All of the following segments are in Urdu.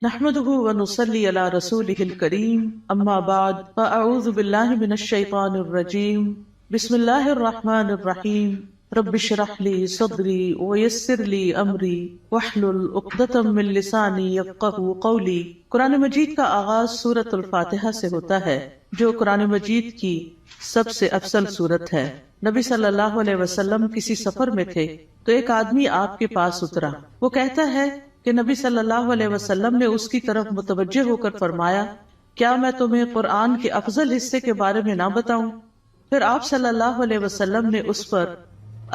نحمده ونصلي على رسوله الكريم اما بعد فاعوذ بالله من الشيطان الرجيم بسم الله الرحمن الرحيم رب اشرح لي صدري ويسر لي امري واحلل عقدة من لساني يفقهوا قولي۔ قرآن مجید کا آغاز سورۃ الفاتحہ سے ہوتا ہے جو قرآن مجید کی سب سے افضل سورت ہے۔ نبی صلی اللہ علیہ وسلم کسی سفر میں تھے تو ایک آدمی آپ کے پاس اترا۔ وہ کہتا ہے کہ نبی صلی اللہ علیہ وسلم نے اس کی طرف متوجہ ہو کر فرمایا، کیا میں تمہیں قرآن کے افضل حصے کے بارے میں نہ بتاؤں؟ پھر آپ صلی اللہ علیہ وسلم نے اس پر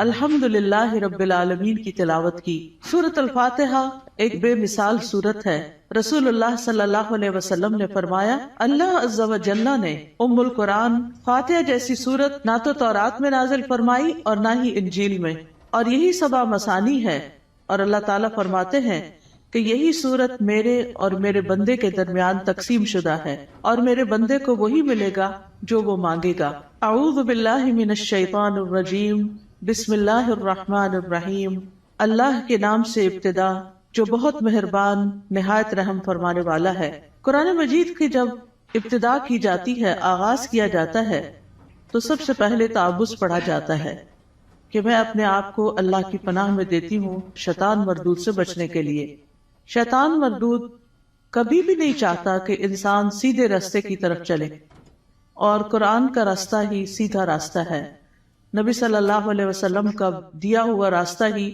الحمدللہ رب العالمین کی تلاوت کی۔ سورۃ الفاتحہ ایک بے مثال سورت ہے۔ رسول اللہ صلی اللہ علیہ وسلم نے فرمایا، اللہ عز و جل نے ام القرآن فاتحہ جیسی سورت نہ تو تورات میں نازل فرمائی اور نہ ہی انجیل میں، اور یہی سبع مثانی ہے، اور اللہ تعالیٰ فرماتے ہیں کہ یہی سورت میرے اور میرے بندے کے درمیان تقسیم شدہ ہے، اور میرے بندے کو وہی ملے گا جو وہ مانگے گا۔ اعوذ باللہ من الشیطان الرجیم بسم اللہ الرحمن الرحیم۔ اللہ کے نام سے ابتدا جو بہت مہربان نہایت رحم فرمانے والا ہے۔ قرآن مجید کی جب ابتدا کی جاتی ہے، آغاز کیا جاتا ہے، تو سب سے پہلے تعوذ پڑھا جاتا ہے کہ میں اپنے آپ کو اللہ کی پناہ میں دیتی ہوں شیطان مردود سے بچنے کے لیے۔ شیطان مردود کبھی بھی نہیں چاہتا کہ انسان سیدھے راستے کی طرف چلے، اور قرآن کا راستہ ہی سیدھا راستہ ہے۔ نبی صلی اللہ علیہ وسلم کا دیا ہوا راستہ ہی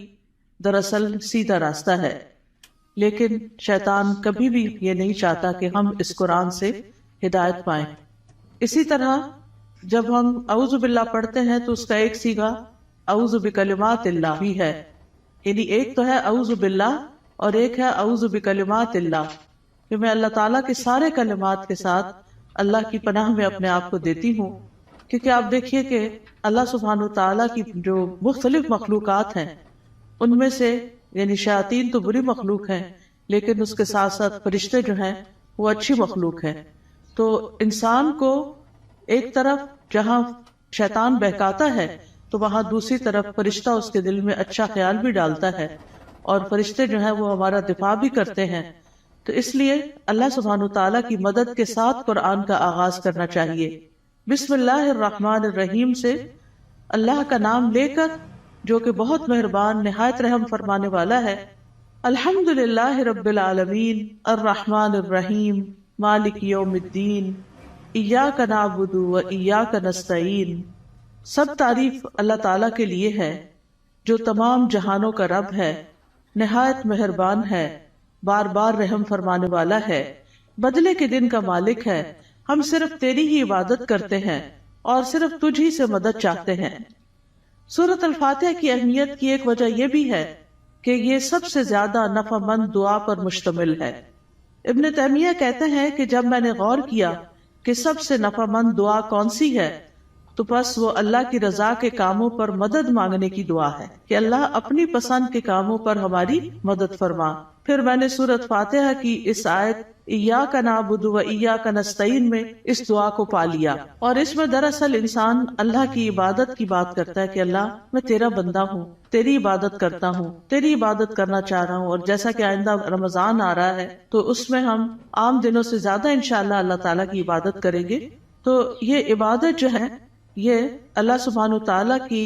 دراصل سیدھا راستہ ہے، لیکن شیطان کبھی بھی یہ نہیں چاہتا کہ ہم اس قرآن سے ہدایت پائیں۔ اسی طرح جب ہم اعوذ باللہ پڑھتے ہیں تو اس کا ایک صیغہ اعوذ بکلمات اللہ بھی ہے، یعنی ایک تو ہے اعوذ باللہ اور ایک ہے اعوذ بکلمات اللہ، کہ میں اللہ تعالیٰ کے سارے کلمات کے ساتھ اللہ کی پناہ میں اپنے آپ کو دیتی ہوں۔ کیونکہ آپ دیکھیے کہ اللہ سبحانہ وتعالیٰ کی جو مختلف مخلوقات ہیں ان میں سے یعنی شیاطین تو بری مخلوق ہیں، لیکن اس کے ساتھ ساتھ فرشتے جو ہیں وہ اچھی مخلوق ہیں۔ تو انسان کو ایک طرف جہاں شیطان بہکاتا ہے تو وہاں دوسری طرف فرشتہ اس کے دل میں اچھا خیال بھی ڈالتا ہے، اور فرشتے جو ہیں وہ ہمارا دفاع بھی کرتے ہیں۔ تو اس لیے اللہ سبحانہ وتعالیٰ کی مدد کے ساتھ قرآن کا آغاز کرنا چاہیے۔ بسم اللہ الرحمن الرحیم سے اللہ کا نام لے کر جو کہ بہت مہربان نہایت رحم فرمانے والا ہے۔ الحمدللہ رب العالمین الرحمن الرحیم مالک یوم الدین ایاک نعبد و ایاک نستعین۔ سب تعریف اللہ تعالیٰ کے لیے ہے جو تمام جہانوں کا رب ہے، نہایت مہربان ہے، بار بار رحم فرمانے والا ہے، بدلے کے دن کا مالک ہے۔ ہم صرف تیری ہی عبادت کرتے ہیں اور صرف تجھ ہی سے مدد چاہتے ہیں۔ سورۃ الفاتحہ کی اہمیت کی ایک وجہ یہ بھی ہے کہ یہ سب سے زیادہ نفع مند دعا پر مشتمل ہے۔ ابن تیمیہ کہتے ہیں کہ جب میں نے غور کیا کہ سب سے نفع مند دعا کون سی ہے تو بس وہ اللہ کی رضا کے کاموں پر مدد مانگنے کی دعا ہے کہ اللہ اپنی پسند کے کاموں پر ہماری مدد فرما۔ پھر میں نے سورۃ فاتحہ کی اس آیت ایاک نعبد و ایاک نستعین میں اس دعا کو پا لیا، اور اس میں دراصل انسان اللہ کی عبادت کی بات کرتا ہے کہ اللہ میں تیرا بندہ ہوں، تیری عبادت کرتا ہوں، تیری عبادت کرنا چاہ رہا ہوں۔ اور جیسا کہ آئندہ رمضان آ رہا ہے تو اس میں ہم عام دنوں سے زیادہ انشاءاللہ اللہ تعالیٰ کی عبادت کریں گے۔ تو یہ عبادت جو ہے یہ اللہ سبحانہ تعالیٰ کی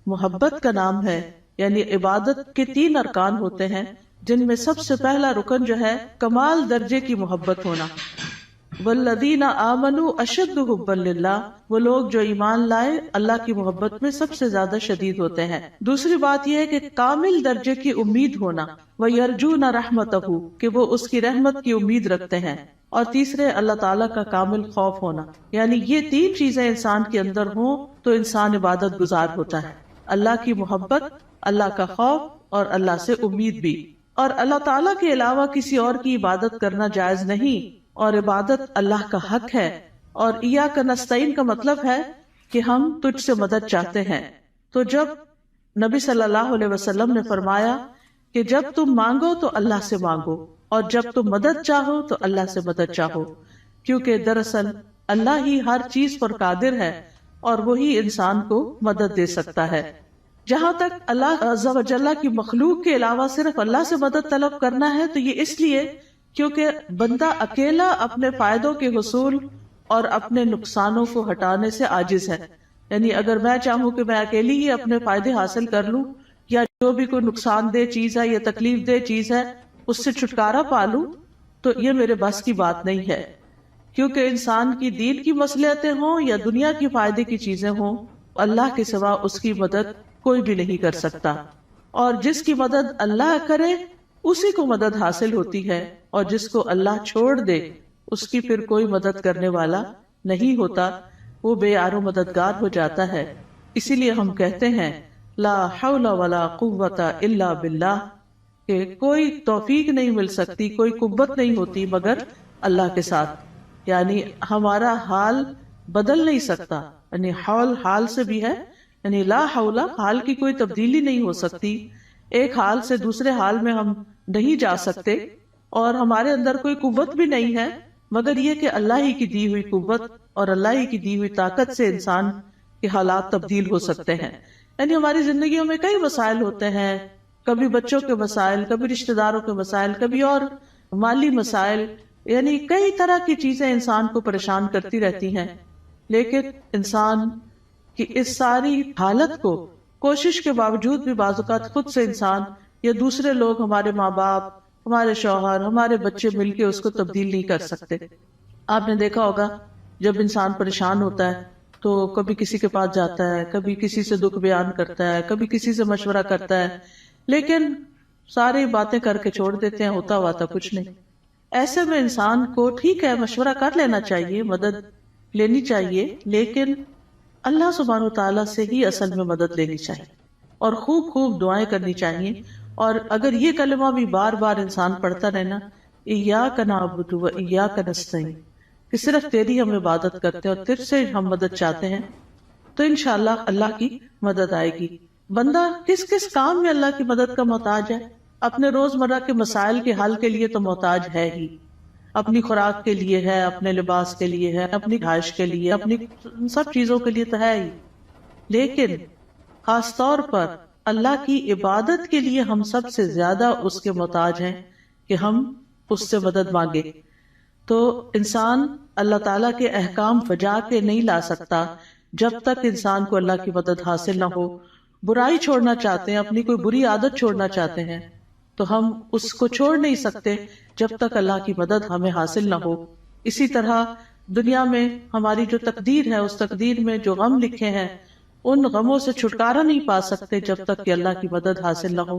محبت کا نام ہے، یعنی عبادت کے 3 ارکان ہوتے ہیں، جن میں سب سے پہلا رکن جو ہے کمال درجے کی محبت ہونا۔ والذین آمنوا اشد حبا للہ، وہ لوگ جو ایمان لائے اللہ کی محبت میں سب سے زیادہ شدید ہوتے ہیں۔ دوسری بات یہ ہے کہ کامل درجے کی امید ہونا، وَيَرْجُونَ رَحْمَتَهُ، کہ وہ اس کی رحمت کی امید رکھتے ہیں۔ اور تیسرے اللہ تعالیٰ کا کامل خوف ہونا، یعنی یہ 3 چیزیں انسان کے اندر ہوں تو انسان عبادت گزار ہوتا ہے۔ اللہ کی محبت، اللہ کا خوف اور اللہ سے امید بھی۔ اور اللہ تعالیٰ کے علاوہ کسی اور کی عبادت کرنا جائز نہیں، اور عبادت اللہ کا حق ہے۔ اور ایاک نستعین کا مطلب ہے کہ ہم تجھ سے مدد چاہتے ہیں۔ تو جب نبی صلی اللہ علیہ وسلم نے فرمایا کہ جب تم مانگو تو اللہ سے مانگو، اور جب تم مدد چاہو تو اللہ سے مدد چاہو، کیونکہ دراصل اللہ ہی ہر چیز پر قادر ہے اور وہی انسان کو مدد دے سکتا ہے۔ جہاں تک اللہ عز و جل کی مخلوق کے علاوہ صرف اللہ سے مدد طلب کرنا ہے تو یہ اس لیے کیونکہ بندہ اکیلا اپنے فائدوں کے حصول اور اپنے نقصانوں کو ہٹانے سے عاجز ہے. یعنی اگر میں چاہوں کہ میں اکیلی ہی اپنے فائدے حاصل کر لوں یا جو بھی کوئی نقصان دہ چیز ہے یا تکلیف دہ چیز ہے اس سے چھٹکارا پا لوں تو یہ میرے بس کی بات نہیں ہے. کیونکہ انسان کی دین کی مصلحتیں ہوں یا دنیا کی فائدے کی چیزیں ہوں، اللہ کے سوا اس کی مدد کوئی بھی نہیں کر سکتا، اور جس کی مدد اللہ کرے اسی کو مدد حاصل ہوتی ہے، اور جس کو اللہ چھوڑ دے اس کی پھر کوئی مدد کرنے والا نہیں ہوتا، وہ بے یار و مددگار ہو جاتا ہے. اسی لیے ہم کہتے ہیں لا حول ولا قوت الا باللہ، کہ کوئی توفیق نہیں مل سکتی، کوئی قوت نہیں ہوتی مگر اللہ کے ساتھ. یعنی ہمارا حال بدل نہیں سکتا، یعنی حال سے بھی ہے، یعنی لا حول، حال کی کوئی تبدیلی نہیں ہو سکتی، ایک حال سے دوسرے حال میں ہم نہیں جا سکتے، اور ہمارے اندر کوئی قوت بھی نہیں ہے مگر یہ کہ اللہ ہی کی دی ہوئی قوت اور اللہ ہی کی دی ہوئی طاقت سے انسان کے حالات تبدیل ہو سکتے ہیں. یعنی ہماری زندگیوں میں کئی مسائل ہوتے ہیں، کبھی بچوں کے مسائل، کبھی رشتہ داروں کے مسائل، کبھی اور مالی مسائل، یعنی کئی طرح کی چیزیں انسان کو پریشان کرتی رہتی ہیں. لیکن انسان کی اس ساری حالت کو کوشش کے باوجود بھی بعض اوقات خود سے انسان یا دوسرے لوگ، ہمارے ماں باپ، ہمارے شوہر، ہمارے بچے مل کے اس کو تبدیل نہیں کر سکتے. آپ نے دیکھا ہوگا جب انسان پریشان ہوتا ہے تو کبھی کسی کے پاس جاتا ہے، کبھی کسی سے دکھ بیان کرتا ہے، کبھی کسی سے مشورہ کرتا ہے، لیکن ساری باتیں کر کے چھوڑ دیتے ہیں، ہوتا ہوا تھا کچھ نہیں. ایسے میں انسان کو ٹھیک ہے مشورہ کر لینا چاہیے، مدد لینی چاہیے، لیکن اللہ سبحانہ وتعالیٰ سے ہی اصل میں مدد لینی چاہیے اور خوب خوب دعائیں کرنی چاہیے. اور اگر یہ کلمہ بھی بار بار انسان پڑھتا رہے نا، ایاک نعبد و ایاک نستعین، کہ صرف تیری ہم عبادت کرتے ہیں اور تجھ سے ہم مدد چاہتے ہیں، تو انشاءاللہ اللہ کی مدد آئے گی. بندہ کس کس کام میں اللہ کی مدد کا محتاج ہے؟ اپنے روزمرہ کے مسائل کے حل کے لیے تو محتاج ہے ہی، اپنی خوراک کے لیے ہے، اپنے لباس کے لیے ہے، اپنی رہائش کے لیے، اپنی سب چیزوں کے لیے تو ہے ہی. لیکن خاص طور پر اللہ کی عبادت کے لیے ہم سب سے زیادہ اس کے محتاج ہیں کہ ہم اس سے مدد مانگے. تو انسان اللہ تعالیٰ کے احکام بجا کے نہیں لا سکتا جب تک انسان کو اللہ کی مدد حاصل نہ ہو. برائی چھوڑنا چاہتے ہیں، اپنی کوئی بری عادت چھوڑنا چاہتے ہیں تو ہم اس کو چھوڑ نہیں سکتے جب تک اللہ کی مدد ہمیں حاصل نہ ہو. اسی طرح دنیا میں ہماری جو تقدیر ہے، اس تقدیر میں جو غم لکھے ہیں ان غموں سے چھٹکارا نہیں پا سکتے جب تک کہ اللہ کی مدد حاصل نہ ہو.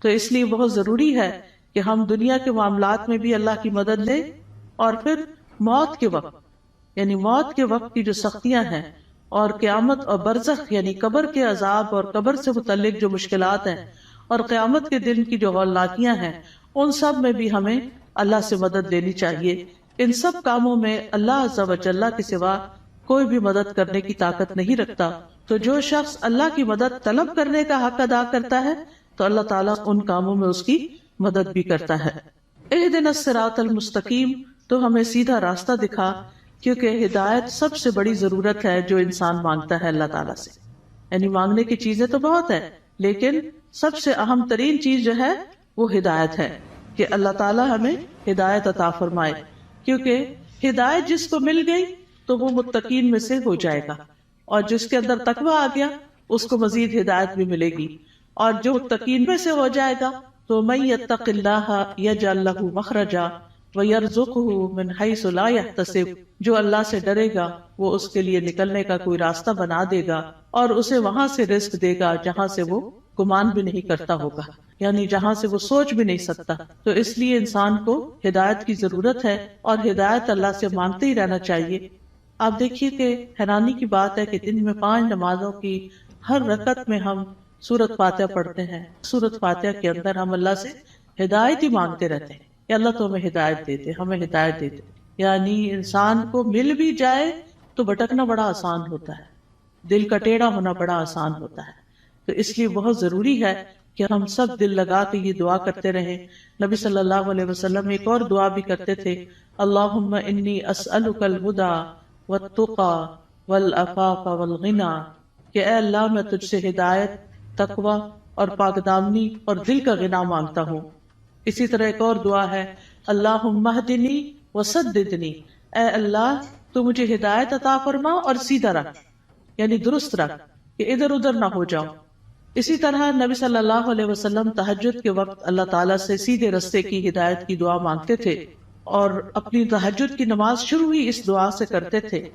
تو اس لیے بہت ضروری ہے کہ ہم دنیا کے معاملات میں بھی اللہ کی مدد لیں، اور پھر موت کے وقت، یعنی موت کے وقت کی جو سختیاں ہیں اور قیامت اور برزخ یعنی قبر کے عذاب اور قبر سے متعلق جو مشکلات ہیں اور قیامت کے دن کی جو ہولناکیاں ہیں، ان سب میں بھی ہمیں اللہ سے مدد لینی چاہیے. ان سب کاموں میں اللہ عز و جل کے سوا کوئی بھی مدد کرنے کی طاقت نہیں رکھتا. تو جو شخص اللہ کی مدد طلب کرنے کا حق ادا کرتا ہے تو اللہ تعالیٰ ان کاموں میں اس کی مدد بھی کرتا ہے. اہدنا الصراط المستقیم، تو ہمیں سیدھا راستہ دکھا، کیونکہ ہدایت سب سے بڑی ضرورت ہے جو انسان مانگتا ہے اللہ تعالیٰ سے. یعنی مانگنے کی چیزیں تو بہت ہے، لیکن سب سے اہم ترین چیز جو ہے وہ ہدایت ہے، کہ اللہ تعالیٰ ہمیں ہدایت عطا فرمائے. کیونکہ ہدایت جس کو مل گئی تو وہ متقین میں سے ہو جائے گا، اور جس کے اندر تقویٰ آ گیا اس کو مزید ہدایت بھی ملے گی. اور جو متقین میں سے ہو جائے گا تو من یتق اللہ یجعل لہ مخرجا ویرزقہ من حیث لا یحتسب، جو اللہ سے ڈرے گا وہ اس کے لیے نکلنے کا کوئی راستہ بنا دے گا اور اسے وہاں سے رزق دے گا جہاں سے وہ گمان بھی نہیں کرتا ہوگا، یعنی جہاں سے وہ سوچ بھی نہیں سکتا. تو اس لیے انسان کو ہدایت کی ضرورت ہے اور ہدایت اللہ سے مانگتے ہی رہنا چاہیے. آپ دیکھیے کہ حیرانی کی بات ہے کہ دن میں 5 نمازوں کی ہر رکعت میں ہم سورۃ فاتحہ پڑھتے ہیں. سورۃ فاتحہ کے اندر ہم اللہ سے ہدایت ہی مانگتے رہتے ہیں کہ اللہ تو ہمیں ہدایت دے دے، ہمیں ہدایت دے دے. یعنی انسان کو مل بھی جائے تو بھٹکنا بڑا آسان ہوتا ہے، دل کا ٹیڑھا ہونا بڑا آسان ہوتا ہے. تو اس لیے بہت ضروری ہے کہ ہم سب دل لگا کے یہ دعا کرتے رہیں. نبی صلی اللہ علیہ وسلم ایک اور دعا بھی کرتے تھے، اللہم انی اسألک الہدی والتقی والعفاف والغنی، کہ اے اللہ میں تجھ سے ہدایت، تقوی اور پاک دامنی اور دل کا غنا مانگتا ہوں. اسی طرح ایک اور دعا ہے، اللہم اہدنی وسددنی، اے اللہ تو مجھے ہدایت عطا فرما اور سیدھا رکھ، یعنی درست رکھ کہ ادھر ادھر نہ ہو جاؤ۔ اسی طرح نبی صلی اللہ علیہ وسلم تہجد کے وقت اللہ تعالیٰ سے سیدھے رستے کی ہدایت کی دعا مانگتے تھے، اور اپنی تہجد کی نماز شروع ہی اس دعا سے کرتے تھے،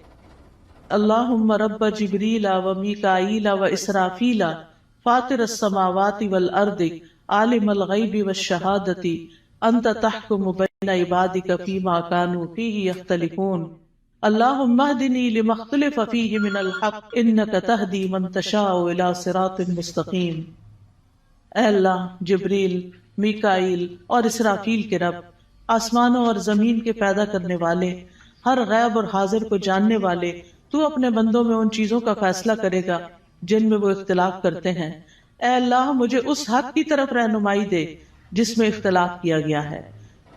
اللہم رب جبریل و میکائیل و اسرافیل فاطر السماوات والارض عالم الغیب والشہادۃ انت تحکم بین عبادک فیما کانوا فیہ یختلفون اللہم اہدنی لما اختلف فیہ من الحق انک تہدی من تشاء الی صراط مستقیم۔ اے اللہ، جبریل، میکائیل اور اسرافیل کے رب، آسمانوں اور زمین کے پیدا کرنے والے، ہر غیب اور حاضر کو جاننے والے، تو اپنے بندوں میں ان چیزوں کا فیصلہ کرے گا جن میں وہ اختلاف کرتے ہیں۔ اے اللہ، مجھے اس حق کی طرف رہنمائی دے جس میں اختلاف کیا گیا ہے،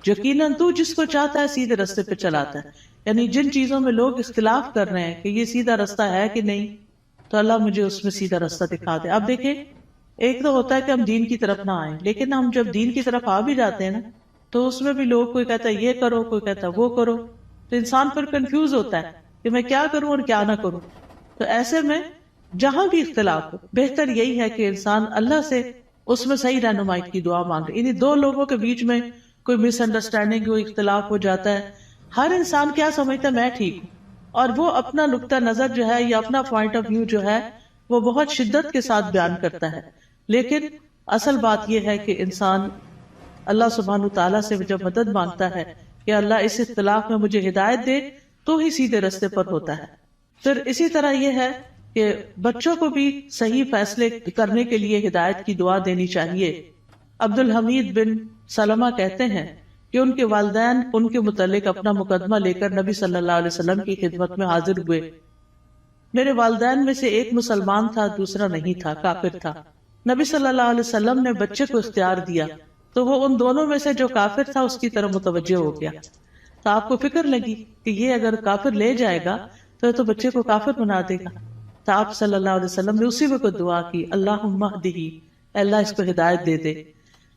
یقیناً تو جس کو چاہتا ہے سیدھے رستے پہ چلاتا ہے۔ یعنی جن چیزوں میں لوگ اختلاف کر رہے ہیں کہ یہ سیدھا رستہ ہے کہ نہیں، تو اللہ مجھے اس میں سیدھا رستہ دکھا دے۔ اب دیکھیں، ایک تو ہوتا ہے کہ ہم دین کی طرف نہ آئیں، لیکن ہم جب دین کی طرف آ بھی جاتے ہیں نا، تو اس میں بھی لوگ، کوئی کہتا ہے یہ کرو، کوئی کہتا ہے وہ کرو، تو انسان پھر کنفیوز ہوتا ہے کہ میں کیا کروں اور کیا نہ کروں۔ تو ایسے میں جہاں بھی اختلاف ہو، بہتر یہی ہے کہ انسان اللہ سے اس میں صحیح رہنمائی کی دعا مانگے۔ یعنی دو لوگوں کے بیچ میں کوئی مس انڈرسٹینڈنگ، کوئی اختلاف ہو جاتا ہے، ہر انسان کیا سمجھتا ہے، میں ٹھیک ہوں، اور وہ اپنا نقطہ نظر جو ہے یا اپنا پوائنٹ آف ویو جو ہے وہ بہت شدت کے ساتھ بیان کرتا ہے، لیکن اصل بات یہ ہے کہ انسان اللہ سبحانہ تعالیٰ سے جب مدد مانگتا ہے کہ اللہ اس اختلاف میں مجھے ہدایت دے، تو ہی سیدھے رستے پر ہوتا ہے۔ پھر اسی طرح یہ ہے کہ بچوں کو بھی صحیح فیصلے کرنے کے لیے ہدایت کی دعا دینی چاہیے۔ عبد الحمید بن سلمہ کہتے ہیں کہ ان کے والدین ان کے متعلق اپنا مقدمہ لے کر نبی صلی اللہ علیہ وسلم کی خدمت میں حاضر ہوئے۔ میرے والدین میں سے ایک مسلمان تھا، دوسرا نہیں تھا، کافر تھا۔ نبی صلی اللہ علیہ وسلم نے بچے کو اختیار دیا تو وہ ان دونوں میں سے جو کافر تھا اس کی طرف متوجہ ہو گیا۔ تو آپ کو فکر لگی کہ یہ اگر کافر لے جائے گا تو بچے کو کافر بنا دے گا۔ تو آپ صلی اللہ علیہ وسلم نے اسی وقت دعا کی، اللہم اہدہ، اللہ اس کو ہدایت دے دے۔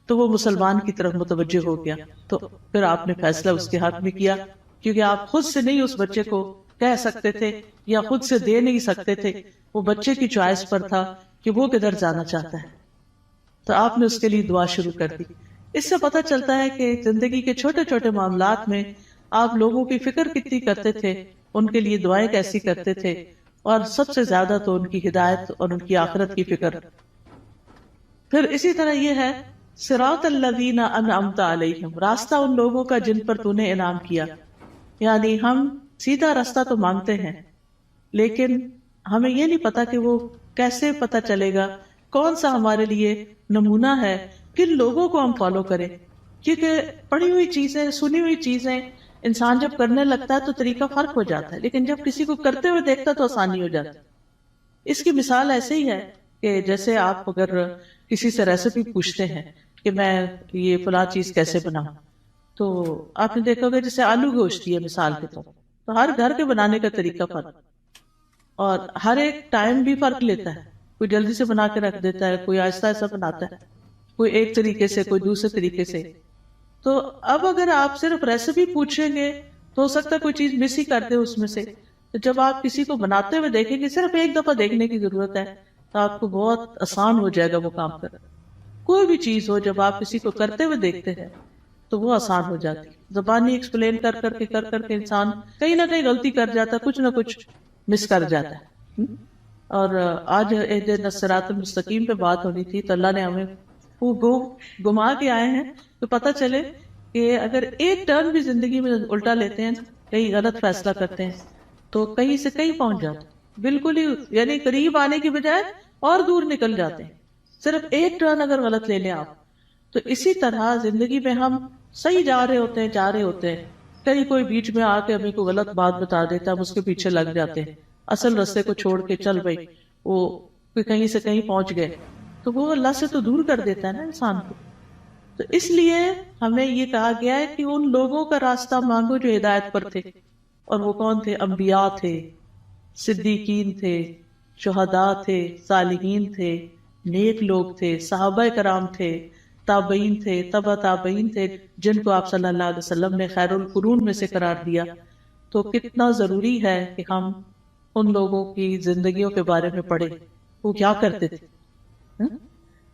تو وہ مسلمان کی طرف متوجہ ہو گیا۔ تو پھر آپ نے فیصلہ اس کے حق میں کیا، کیونکہ آپ خود سے نہیں اس بچے کو کہہ سکتے تھے یا خود سے دے نہیں سکتے تھے، وہ بچے کی چوائس پر تھا کہ وہ کدھر جانا چاہتا ہے۔ تو آپ نے اس کے لیے دعا شروع کر دی۔ اس سے پتہ چلتا ہے کہ زندگی کے چھوٹے چھوٹے معاملات میں آپ لوگوں کی فکر کتنی کرتے تھے، ان کے لیے دعائیں کیسی کرتے تھے، اور سب سے زیادہ تو ان کی ہدایت اور ان کی آخرت کی فکر۔ پھر اسی طرح یہ ہے، صراط الذین انعمت علیہم، راستہ ان لوگوں کا جن پر تو نے انعام کیا۔ یعنی ہم سیدھا راستہ تو مانگتے ہیں، لیکن ہمیں یہ نہیں پتا کہ وہ کیسے پتا چلے گا، کون سا ہمارے لیے نمونہ ہے، کن لوگوں کو ہم فالو کریں۔ کیونکہ پڑھی ہوئی چیزیں، سنی ہوئی چیزیں انسان جب کرنے لگتا ہے تو طریقہ فرق ہو جاتا ہے، لیکن جب کسی کو کرتے ہوئے دیکھتا تو آسانی ہو جاتی۔ اس کی مثال ایسے ہی ہے کہ جیسے آپ اگر کسی سے ریسیپی پوچھتے ہیں کہ میں یہ فلاں چیز کیسے بناؤں، تو آپ نے دیکھا ہوگا جیسے آلو گوشت ہے مثال کے طور، تو ہر گھر کے بنانے کا طریقہ فرق، اور ہر ایک ٹائم بھی فرق لیتا ہے۔ کوئی جلدی سے بنا کے رکھ دیتا ہے، کوئی آہستہ آہستہ بناتا ہے، کوئی ایک طریقے سے، کوئی دوسرے طریقے سے۔ تو اب اگر آپ صرف ریسیپی پوچھیں گے تو ہو سکتا ہے کوئی چیز مس ہی کر دے اس میں سے۔ تو جب آپ کسی کو بناتے ہوئے دیکھیں گے، صرف ایک دفعہ دیکھنے کی ضرورت ہے، تو آپ کو بہت آسان ہو جائے گا وہ کام کرنا۔ کوئی بھی چیز ہو، جب آپ کسی کو کرتے ہوئے دیکھتے ہیں تو وہ آسان ہو جاتی۔ زبانی ایکسپلین کر کر کے انسان کہیں نہ کہیں غلطی کر جاتا ہے، کچھ نہ کچھ مس کر جاتا ہے۔ اور آج اہدنا الصراط المستقیم پہ بات ہونی تھی، تو اللہ نے ہمیں وہ گما کے آئے ہیں تو پتہ چلے کہ اگر ایک ٹرن بھی زندگی میں الٹا لیتے ہیں، کہیں غلط فیصلہ کرتے ہیں، تو کہیں سے کہیں پہنچ جاتے ہیں، بالکل ہی یعنی قریب آنے کی بجائے اور دور نکل جاتے ہیں، صرف ایک ٹرن اگر غلط لے لیں آپ۔ تو اسی طرح زندگی میں ہم صحیح جا رہے ہوتے ہیں، کہیں کوئی بیچ میں آ کے ہمیں کوئی غلط بات بتا دیتا ہے، ہم اس کے پیچھے لگ جاتے ہیں، اصل راستے کو چھوڑ کے چل بھائی وہ کہیں سے کہیں پہنچ گئے، تو وہ اللہ سے تو دور کر دیتا ہے نا انسان کو۔ تو اس لیے ہمیں یہ کہا گیا ہے کہ ان لوگوں کا راستہ مانگو جو ہدایت پر تھے، اور وہ کون تھے؟ انبیاء تھے، صدیقین تھے، شہداء تھے، صالحین تھے، نیک لوگ تھے، صحابہ کرام تھے، تابعین تھے، تبع تابعین تھے، جن کو آپ صلی اللہ علیہ وسلم نے خیر القرون میں سے قرار دیا. تو کتنا ضروری ہے کہ ہم ان لوگوں کی زندگیوں کے بارے میں پڑھیں، وہ کیا کرتے تھے.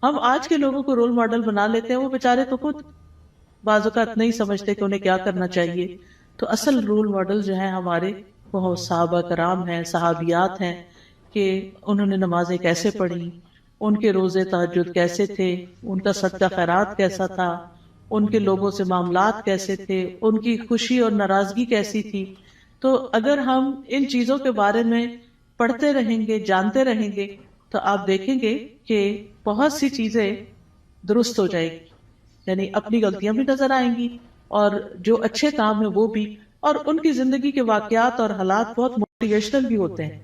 ہم آج کے لوگوں کو رول ماڈل بنا لیتے ہیں، وہ بیچارے تو خود بعض اوقات نہیں سمجھتے کہ انہیں کیا کرنا چاہیے. تو اصل رول ماڈل جو ہیں ہمارے وہ صحابہ کرام ہیں، صحابیات ہیں، کہ انہوں نے نمازیں کیسے پڑھی، ان کے روزے تہجد کیسے تھے، ان کا صدقہ خیرات کیسا تھا، ان کے لوگوں سے معاملات کیسے تھے، ان کی خوشی اور ناراضگی کیسی تھی. تو اگر ہم ان چیزوں کے بارے میں پڑھتے رہیں گے، جانتے رہیں گے، تو آپ دیکھیں گے کہ بہت سی چیزیں درست ہو جائیں گی. یعنی اپنی غلطیاں بھی نظر آئیں گی اور جو اچھے کام ہیں وہ بھی. اور ان کی زندگی کے واقعات اور حالات بہت موٹیویشنل بھی ہوتے ہیں.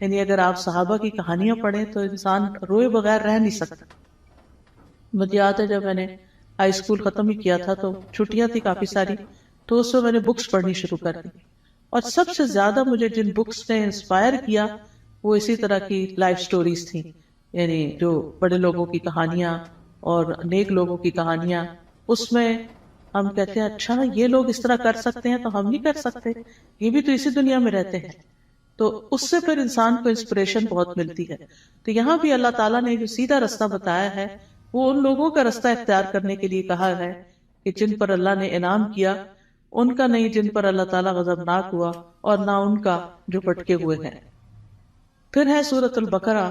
یعنی اگر آپ صحابہ کی کہانیاں پڑھیں تو انسان روئے بغیر رہ نہیں سکتا. مجھے یاد ہے جب میں نے ہائی اسکول ختم ہی کیا تھا تو چھٹیاں تھی کافی ساری، تو اس میں میں نے بکس پڑھنی شروع کر دی. اور سب سے زیادہ مجھے جن بکس نے انسپائر کیا وہ اسی طرح کی لائف سٹوریز تھیں. یعنی جو بڑے لوگوں کی کہانیاں اور نیک لوگوں کی کہانیاں. اس میں ہم کہتے ہیں اچھا یہ لوگ اس طرح کر سکتے ہیں تو ہم نہیں کر سکتے، یہ بھی تو اسی دنیا میں رہتے ہیں. تو اس سے پھر انسان کو انسپریشن بہت ملتی ہے. تو یہاں بھی اللہ تعالیٰ نے جو سیدھا رستہ بتایا ہے وہ ان لوگوں کا رستہ اختیار کرنے کے لیے کہا ہے کہ جن پر اللہ نے انعام کیا، ان کا نہیں جن پر اللہ تعالیٰ غضبناک ہوا، اور نہ ان کا جو بھٹکے ہوئے ہیں. پھر ہے سورۃ البقرہ.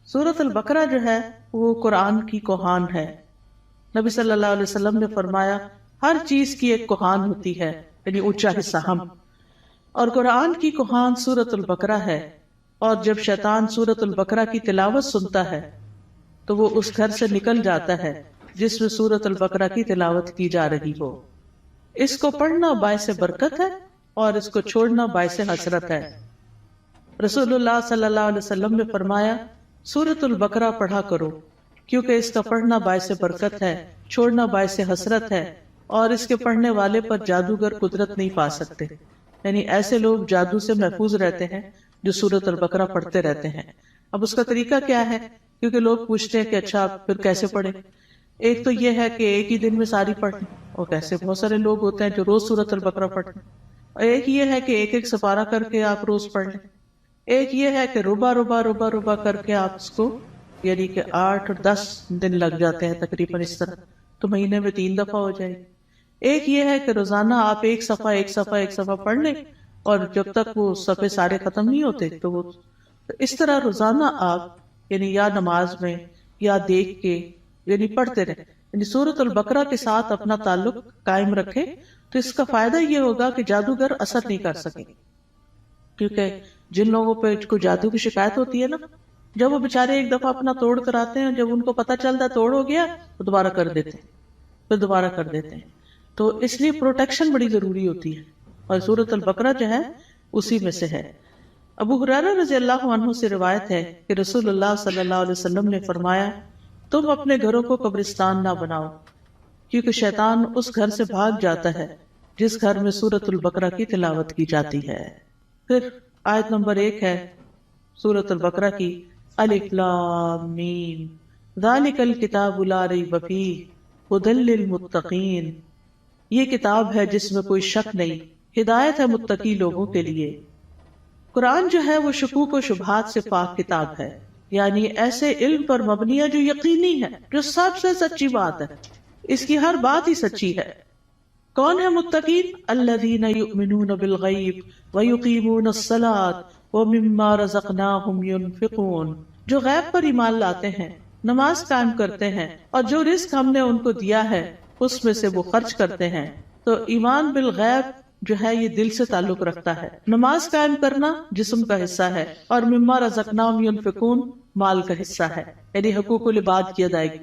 سورۃ البقرہ جو ہے وہ قرآن کی کوہان ہے. نبی صلی اللہ علیہ وسلم نے فرمایا ہر چیز کی ایک کوہان ہوتی ہے، یعنی اونچا حصہ ہم، اور قرآن کی کوہان سورۃ البقرہ ہے. اور جب شیطان سورۃ البقرہ کی تلاوت سنتا ہے تو وہ اس گھر سے نکل جاتا ہے جس میں سورۃ البقرہ کی تلاوت کی جا رہی ہو. اس کو پڑھنا باعث برکت ہے اور اس کو چھوڑنا باعث حسرت ہے. رسول اللہ صلی اللہ علیہ وسلم نے فرمایا سورۃ البقرہ پڑھا کرو، کیونکہ اس کا پڑھنا باعث برکت ہے، چھوڑنا باعث حسرت ہے، اور اس کے پڑھنے والے پر جادوگر قدرت نہیں پا سکتے. یعنی ایسے لوگ جادو سے محفوظ رہتے ہیں جو سورۃ البقرہ پڑھتے رہتے ہیں. اب اس کا طریقہ کیا ہے؟ کیونکہ لوگ پوچھتے ہیں کہ اچھا پھر کیسے پڑھیں. ایک تو یہ ہے کہ ایک ہی دن میں ساری پڑھ لیں، اور کیسے بہت سارے لوگ ہوتے ہیں جو روز سورۃ البقرہ پڑھتے ہیں. اور ایک یہ ہے کہ ایک ایک سپارہ کر کے آپ روز پڑھ لیں. ایک یہ ہے کہ ربع ربع ربع ربع کر کے آپ اس کو، یعنی کہ 8 اور 10 دن لگ جاتے ہیں تقریباً اس طرح، تو مہینے میں 3 دفعہ ہو جائے گی. ایک یہ ہے کہ روزانہ آپ ایک صفحہ پڑھ لیں، اور جب تک وہ صفحے سارے ختم نہیں ہوتے تو وہ اس طرح روزانہ آپ یعنی یا نماز میں یا دیکھ کے یعنی پڑھتے رہیں. یعنی سورۃ البقرہ کے ساتھ اپنا تعلق قائم رکھے تو اس کا فائدہ یہ ہوگا کہ جادوگر اثر نہیں کر سکیں. کیونکہ جن لوگوں پہ کوئی جادو کی شکایت ہوتی ہے نا، جب وہ بےچارے ایک دفعہ اپنا توڑ کر آتے ہیں، جب ان کو پتہ چلتا ہے توڑ ہو گیا تو دوبارہ کر دیتے ہیں، پھر دوبارہ کر دیتے ہیں. تو اس لیے پروٹیکشن بڑی ضروری ہوتی ہے، اور سورۃ البقرہ جو ہے اسی میں سے ہے. ابو ہریرہ رضی اللہ عنہ سے روایت ہے کہ رسول اللہ صلی اللہ علیہ وسلم نے فرمایا تم اپنے گھروں کو قبرستان نہ بناؤ، کیونکہ شیطان اس گھر سے بھاگ جاتا ہے جس گھر میں سورۃ البقرہ کی تلاوت کی جاتی ہے. پھر آیت نمبر 1 ہے سورۃ البقرہ کی، الف لام میم ذالک الکتاب لا ریب فیہ ھدی للمتقین. یہ کتاب ہے جس میں کوئی شک نہیں، ہدایت ہے متقی لوگوں کے لیے. قرآن جو ہے وہ شکوک و شبہات سے پاک کتاب ہے، یعنی ایسے علم پر مبنی ہے جو یقینی ہے، جو سب سے سچی بات ہے، اس کی ہر بات ہی سچی ہے. کون ہے متقین؟ الذین یؤمنون بالغیب ویقیمون الصلاۃ ومما رزقناہم ینفقون. جو غیب پر ایمان لاتے ہیں، نماز قائم کرتے ہیں، اور جو رزق ہم نے ان کو دیا ہے اس میں سے وہ خرچ کرتے ہیں. تو ایمان بالغیب جو ہے یہ دل سے تعلق رکھتا ہے. نماز قائم کرنا جسم کا حصہ ہے، اور مما رزقناہم ینفقون مال کا حصہ ہے، یعنی حقوق العباد کی ادائیگی.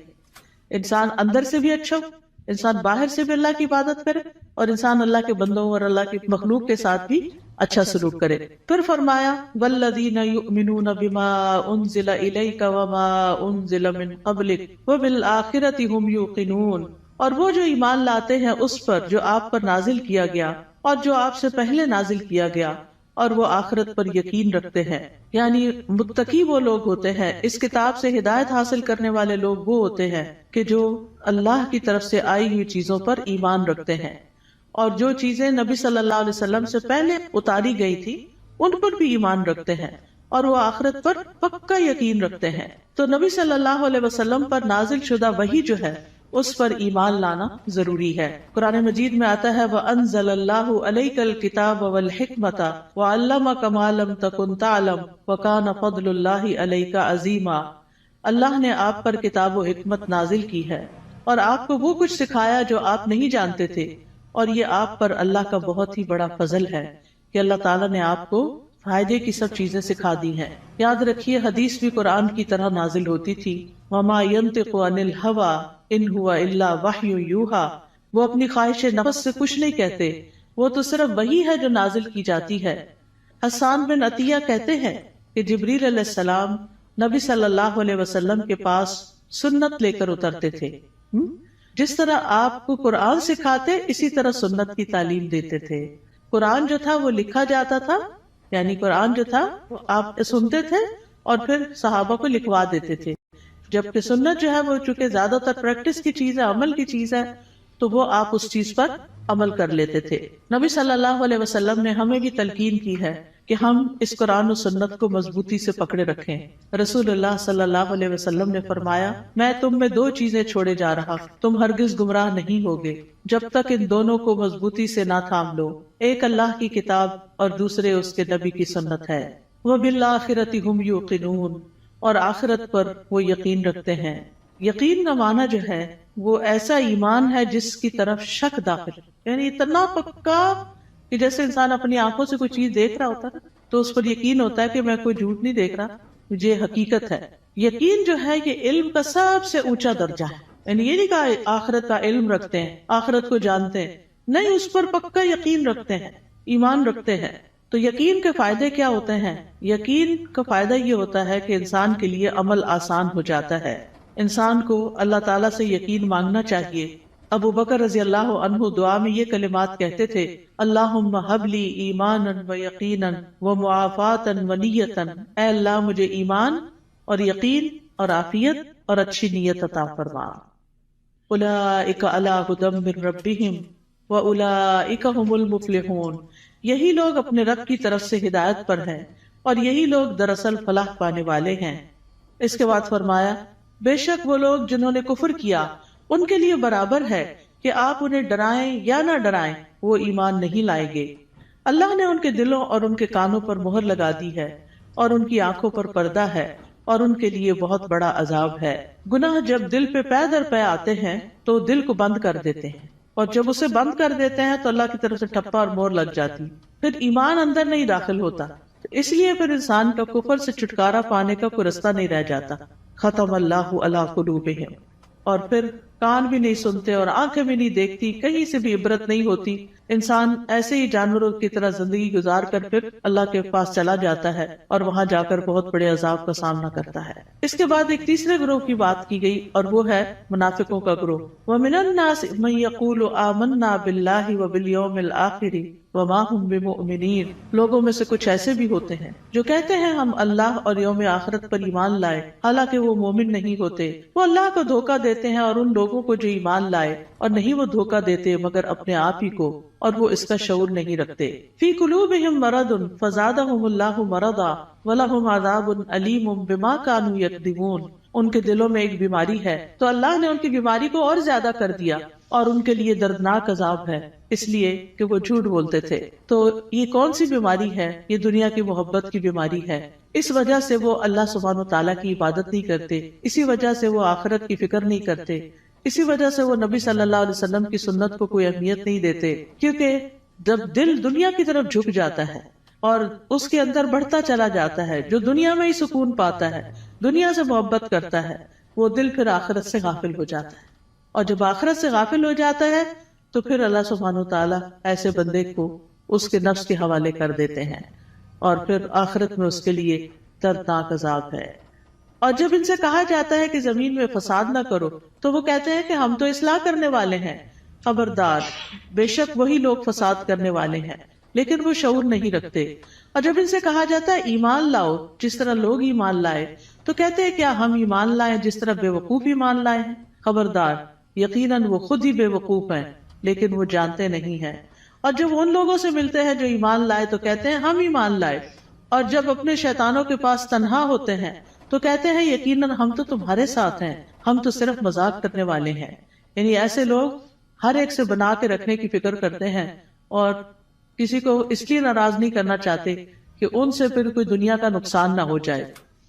انسان اندر سے بھی اچھا ہو، انسان باہر سے بھی اللہ کی عبادت کرے، اور انسان اللہ کے بندوں اور اللہ کی مخلوق کے ساتھ بھی اچھا سلوک کرے. پھر فرمایا والذین یؤمنون بما انزل الیک وما انزل من قبلک وبالآخرۃ ھم یوقنون. اور وہ جو ایمان لاتے ہیں اس پر جو آپ پر نازل کیا گیا اور جو آپ سے پہلے نازل کیا گیا، اور وہ آخرت پر یقین رکھتے ہیں. یعنی متقی وہ لوگ ہوتے ہیں، اس کتاب سے ہدایت حاصل کرنے والے لوگ وہ ہوتے ہیں کہ جو اللہ کی طرف سے آئی ہوئی چیزوں پر ایمان رکھتے ہیں، اور جو چیزیں نبی صلی اللہ علیہ وسلم سے پہلے اتاری گئی تھی ان پر بھی ایمان رکھتے ہیں، اور وہ آخرت پر پکا یقین رکھتے ہیں. تو نبی صلی اللہ علیہ وسلم پر نازل شدہ وحی جو ہے اس پر ایمان لانا ضروری ہے. قرآن مجید میں آتا ہے وَأَنزَلَ اللَّهُ عَلَيْكَ الْكِتَابَ وَالْحِكْمَةَ وَعَلَّمَكَ مَا لَمْ تَكُنْ تَعْلَمْ وَكَانَ فَضْلُ اللَّهِ عَلَيْكَ عَظِيمًا. اللہ نے آپ پر کتاب و حکمت نازل کی ہے اور آپ کو وہ کچھ سکھایا جو آپ نہیں جانتے تھے، اور یہ آپ پر اللہ کا بہت ہی بڑا فضل ہے کہ اللہ تعالیٰ نے آپ کو فائدے کی سب چیزیں سکھا دی ہیں. یاد رکھیے حدیث بھی قرآن کی طرح نازل ہوتی تھی. وَمَا يَنطِقُ عَنِ الْهَوَىٰ إِنْ هُوَ إِلَّا وَحْيٌ يُوحَىٰ. وہ اپنی خواہش نفس سے کچھ نہیں کہتے، وہ تو صرف وحی ہے جو نازل کی جاتی ہے. حسان بن عطیہ کہتے ہیں کہ جبریل علیہ السلام نبی صلی اللہ علیہ وسلم کے پاس سنت لے کر اترتے تھے. جس طرح آپ کو قرآن سکھاتے اسی طرح سنت کی تعلیم دیتے تھے. قرآن جو تھا وہ لکھا جاتا تھا، یعنی قرآن جو تھا وہ آپ سنتے تھے اور پھر صحابہ کو لکھوا دیتے تھے، جبکہ سنت جو ہے وہ چونکہ زیادہ تر پریکٹس کی چیز ہے، عمل کی چیز ہے، تو وہ آپ اس چیز پر عمل کر لیتے تھے. نبی صلی اللہ علیہ وسلم نے ہمیں بھی تلقین کی ہے کہ ہم اس قرآن و سنت کو مضبوطی سے پکڑے رکھیں. رسول اللہ صلی اللہ علیہ وسلم نے فرمایا میں تم میں دو چیزیں چھوڑے جا رہا، تم ہرگز گمراہ نہیں ہوگے جب تک ان دونوں کو مضبوطی سے نہ تھام لو. ایک اللہ کی کتاب اور دوسرے اس کے نبی کی سنت ہے. وَبِالْآخِرَةِ هُمْ يُوقِنُونَ. اور آخرت پر وہ یقین رکھتے ہیں. یقین کا معنی جو ہے وہ ایسا ایمان ہے جس کی طرف شک داخل، یعنی اتنا پکا کہ جیسے انسان اپنی آنکھوں سے کوئی چیز دیکھ رہا ہوتا ہے تو اس پر یقین ہوتا ہے کہ میں کوئی جھوٹ نہیں دیکھ رہا، یہ حقیقت ہے. یقین جو ہے یہ علم کا سب سے اونچا درجہ ہے. یعنی یہ نہیں کہا آخرت کا علم رکھتے ہیں، آخرت کو جانتے ہیں، نہیں، اس پر پکا یقین رکھتے ہیں، ایمان رکھتے ہیں. تو یقین کے فائدے کیا ہوتے ہیں؟ یقین کا فائدہ یہ ہوتا ہے کہ انسان کے لیے عمل آسان ہو جاتا ہے. انسان کو اللہ تعالیٰ سے یقین مانگنا چاہیے. ابو بکر رضی اللہ عنہ دعا میں یہ کلمات کہتے تھے اللہم ہب لی ایمانا و یقینا و معافاتا و نیتا. اے اللہ مجھے ایمان اور یقین اور عافیت اور اچھی نیت عطا فرما. اولئک علی ھدی من ربہم واولئک ھم المفلحون. یہی لوگ اپنے رب کی طرف سے ہدایت پر ہیں اور یہی لوگ دراصل فلاح پانے والے ہیں. اس کے بعد فرمایا بے شک وہ لوگ جنہوں نے کفر کیا ان کے لیے برابر ہے کہ آپ انہیں ڈرائیں یا نہ ڈرائیں، وہ ایمان نہیں لائیں گے. اللہ نے ان کے دلوں اور ان کے کانوں پر مہر لگا دی ہے اور ان کی آنکھوں پر پردہ ہے اور ان کے لیے بہت بڑا عذاب ہے. گناہ جب دل پہ پے در پے آتے ہیں تو دل کو بند کر دیتے ہیں، اور جب اسے بند کر دیتے ہیں تو اللہ کی طرف سے ٹھپا اور مہر لگ جاتی، پھر ایمان اندر نہیں داخل ہوتا. اس لیے پھر انسان کا کفر سے چھٹکارا پانے کا کوئی رستہ نہیں رہ جاتا. ختم اللہ علی قلوبہم. اور پھر کان بھی نہیں سنتے اور آنکھیں بھی نہیں دیکھتی، کہیں سے بھی عبرت نہیں ہوتی. انسان ایسے ہی جانوروں کی طرح زندگی گزار کر پھر اللہ کے پاس چلا جاتا ہے اور وہاں جا کر بہت بڑے عذاب کا سامنا کرتا ہے. اس کے بعد ایک تیسرے گروہ کی بات کی گئی اور وہ ہے منافقوں کا گروہ. وَمِنَ النَّاسِ مَن يَقُولُ آمَنَّا بِاللَّهِ وَبِالْيَوْمِ الْآخِرِ وَمَا هُمْ بِمُؤْمِنِينَ. لوگوں میں سے کچھ ایسے بھی ہوتے ہیں جو کہتے ہیں ہم اللہ اور یوم آخرت پر ایمان لائے، حالانکہ وہ مومن نہیں ہوتے. وہ اللہ کو دھوکہ دیتے ہیں اور ان لوگوں کو جو ایمان لائے، اور نہیں وہ دھوکہ دیتے مگر اپنے آپ ہی کو، اور وہ اس کا شعور نہیں رکھتے. فی قلوبہم مرض فزادہم اللہ مرضا ولہم عذاب علیم بما کانوا یکذبون. ان کے دلوں میں ایک بیماری ہے تو اللہ نے ان کی بیماری کو اور زیادہ کر دیا اور ان کے لیے دردناک عذاب ہے، اس لیے کہ وہ جھوٹ بولتے تھے. تو یہ کون سی بیماری ہے؟ یہ دنیا کی محبت کی بیماری ہے. اس وجہ سے وہ اللہ سبحانہ و تعالیٰ کی عبادت نہیں کرتے، اسی وجہ سے وہ آخرت کی فکر نہیں کرتے، اسی وجہ سے وہ نبی صلی اللہ علیہ وسلم کی سنت کو کوئی اہمیت نہیں دیتے. کیونکہ جب دل دنیا کی طرف جھک جاتا ہے اور اس کے اندر بڑھتا چلا جاتا ہے، جو دنیا میں ہی سکون پاتا ہے، دنیا سے محبت کرتا ہے، وہ دل پھر آخرت سے غافل ہو جاتا ہے. اور جب آخرت سے غافل ہو جاتا ہے تو پھر اللہ سبحانہ و تعالیٰ ایسے بندے کو اس کے نفس کے حوالے کر دیتے ہیں اور پھر آخرت میں اس کے لیے دردناک عذاب ہے. اور جب ان سے کہا جاتا ہے کہ زمین میں فساد نہ کرو تو وہ کہتے ہیں کہ ہم تو اصلاح کرنے والے ہیں. خبردار، بے شک وہی لوگ فساد کرنے والے ہیں. لیکن وہ شعور نہیں رکھتے. اور جب ان سے کہا جاتا ہے ایمان لاؤ جس طرح لوگ ایمان لائے، تو کہتے ہیں کیا ہم ایمان لائیں جس طرح بے وقوف ایمان لائے ہیں؟ خبردار، یقیناً وہ خود ہی بے وقوف ہیں لیکن وہ جانتے نہیں ہیں. اور جب ان لوگوں سے ملتے ہیں جو ایمان لائے تو کہتے ہیں ہم ایمان لائے، اور جب اپنے شیطانوں کے پاس تنہا ہوتے ہیں تو کہتے ہیں یقیناً ہم تو تمہارے ساتھ ہیں، ہم تو صرف مذاق کرنے والے ہیں. یعنی ایسے لوگ ہر ایک سے بنا کے رکھنے کی فکر کرتے ہیں اور کسی کو اس لیے ناراض نہیں کرنا چاہتے کہ ان سے پھر کوئی دنیا کا نقصان نہ ہو جائے.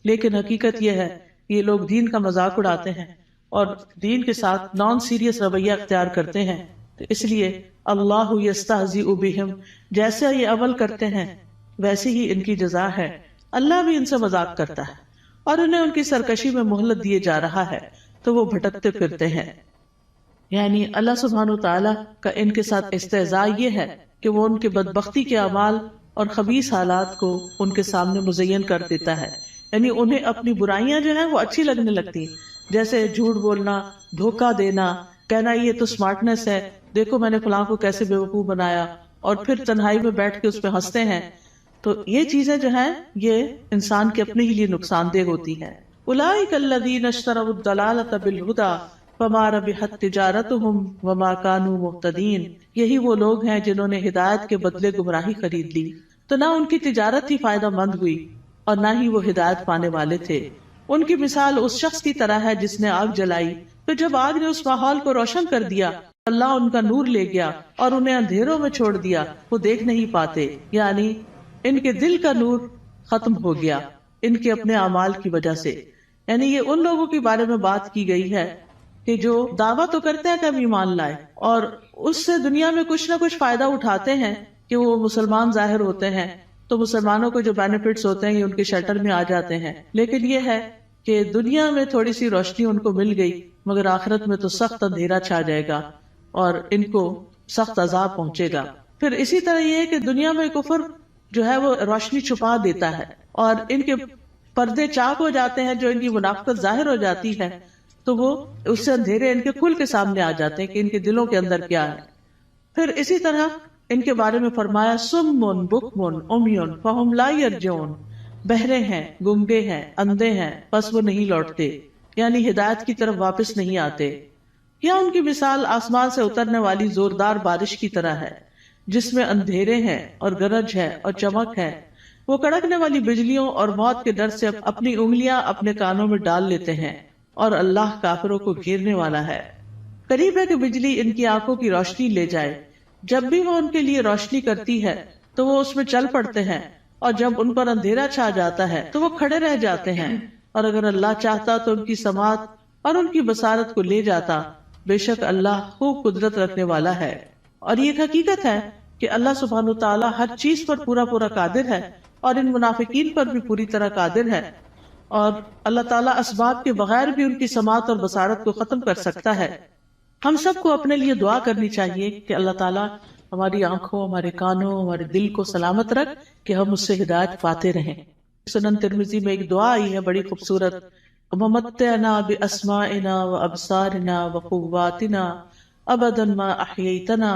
لیکن حقیقت یہ ہے کہ یہ لوگ دین کا مذاق اڑاتے ہیں اور دین کے ساتھ نان سیریس رویہ اختیار کرتے ہیں. تو اس لیے اللہ یستہزئ بہم، جیسے یہ عمل کرتے ہیں ویسے ہی ان کی جزا ہے. اللہ بھی ان سے مذاق کرتا ہے اور انہیں ان کی سرکشی میں مہلت دیے جا رہا ہے تو وہ بھٹکتے پھرتے ہیں. یعنی اللہ سبحانہ وتعالی کا ان کے ساتھ استہزاء یہ ہے کہ وہ ان کے بدبختی کے اعمال اور خبیث حالات کو ان کے سامنے مزین کر دیتا ہے. یعنی انہیں اپنی برائیاں جو ہیں وہ اچھی لگنے لگتی ہیں، جیسے جھوٹ بولنا، دھوکہ دینا، کہنا یہ تو سمارٹنس ہے، دیکھو میں نے فلاں کو کیسے بیوقوف بنایا، اور پھر تنہائی میں بیٹھ کے اس پہ ہنستے ہیں. تو یہ چیزیں جو ہیں یہ انسان کے اپنے ہی لیے نقصان دہ ہوتی ہیں. اولئک الذین اشتروا الضلالۃ بالہدی فما ربحت تجارتهم وما كانوا مهتدین. یہی وہ لوگ ہیں جنہوں نے ہدایت کے بدلے گمراہی خرید لی، تو نہ ان کی تجارت ہی فائدہ مند ہوئی اور نہ ہی وہ ہدایت پانے والے تھے. ان کی مثال اس شخص کی طرح ہے جس نے آگ جلائی، تو جب آگ نے اس ماحول کو روشن کر دیا اللہ ان کا نور لے گیا اور انہیں اندھیروں میں چھوڑ دیا، وہ دیکھ نہیں پاتے. یعنی ان کے دل کا نور ختم ہو گیا ان کے اپنے اعمال کی وجہ سے. یعنی یہ ان لوگوں کے بارے میں بات کی گئی ہے کہ جو دعویٰ تو کرتے ہیں کہ ہم ایمان لائے اور اس سے دنیا میں کچھ نہ کچھ فائدہ اٹھاتے ہیں کہ وہ مسلمان ظاہر ہوتے ہیں تو مسلمانوں کو جو بینیفٹس ہوتے ہیں یہ ان کے شیلٹر میں آ جاتے ہیں. لیکن یہ ہے کہ دنیا میں تھوڑی سی روشنی ان کو مل گئی مگر آخرت میں تو سخت اندھیرا چھا جائے گا اور ان کو سخت عذاب پہنچے گا. پھر اسی طرح یہ ہے کہ دنیا میں کفر جو ہے وہ روشنی چھپا دیتا ہے اور ان کے پردے چاک ہو جاتے ہیں، جو ان کی منافقت ظاہر ہو جاتی ہے تو وہ اس سے اندھیرے ان کے کھل کے سامنے آ جاتے ہیں کہ ان کے دلوں کے اندر کیا ہے. پھر اسی طرح ان کے بارے میں فرمایا سم بکم عمی فہم لا یرجعون، بہرے ہیں، گنگے ہیں، اندھے ہیں، پس وہ نہیں لوٹتے، یعنی ہدایت کی طرف واپس نہیں آتے. یا ان کی مثال آسمان سے اترنے والی زوردار بارش کی طرح ہے جس میں اندھیرے ہیں اور گرج ہے اور چمک ہے. وہ کڑکنے والی بجلیوں اور موت کے ڈر سے اپنی انگلیاں اپنے کانوں میں ڈال لیتے ہیں اور اللہ کافروں کو گھیرنے والا ہے. قریب ہے کہ بجلی ان کی آنکھوں کی روشنی لے جائے، جب بھی وہ ان کے لیے روشنی کرتی ہے تو وہ اس میں چل پڑتے ہیں، اور جب ان پر اندھیرا چھا جاتا ہے تو وہ کھڑے رہ جاتے ہیں. اور اگر اللہ چاہتا تو ان کی سماعت اور ان کی بصارت کو لے جاتا، بے شک اللہ خوب قدرت رکھنے والا ہے. اور یہ حقیقت ہے کہ اللہ سبحانہ تعالیٰ ہر چیز پر پورا قادر ہے اور ان منافقین پر بھی پوری طرح قادر ہے، اور اللہ تعالیٰ اسباب کے بغیر بھی ان کی سماعت اور بصارت کو ختم کر سکتا ہے. ہم سب کو اپنے لیے دعا کرنی چاہیے کہ اللہ تعالیٰ ہماری آنکھوں، ہمارے کانوں، ہمارے دل کو سلامت رکھ کہ ہم اس سے ہدایت پاتے رہیں. سنن ترمذی میں ایک دعا آئی ہے بڑی خوبصورت، وَمَتِّعْنَا بِأَسْمَاعِنَا وَأَبْصَارِنَا وَقُوَّاتِنَا أَبَدًا مَا أَحْيَيْتَنَا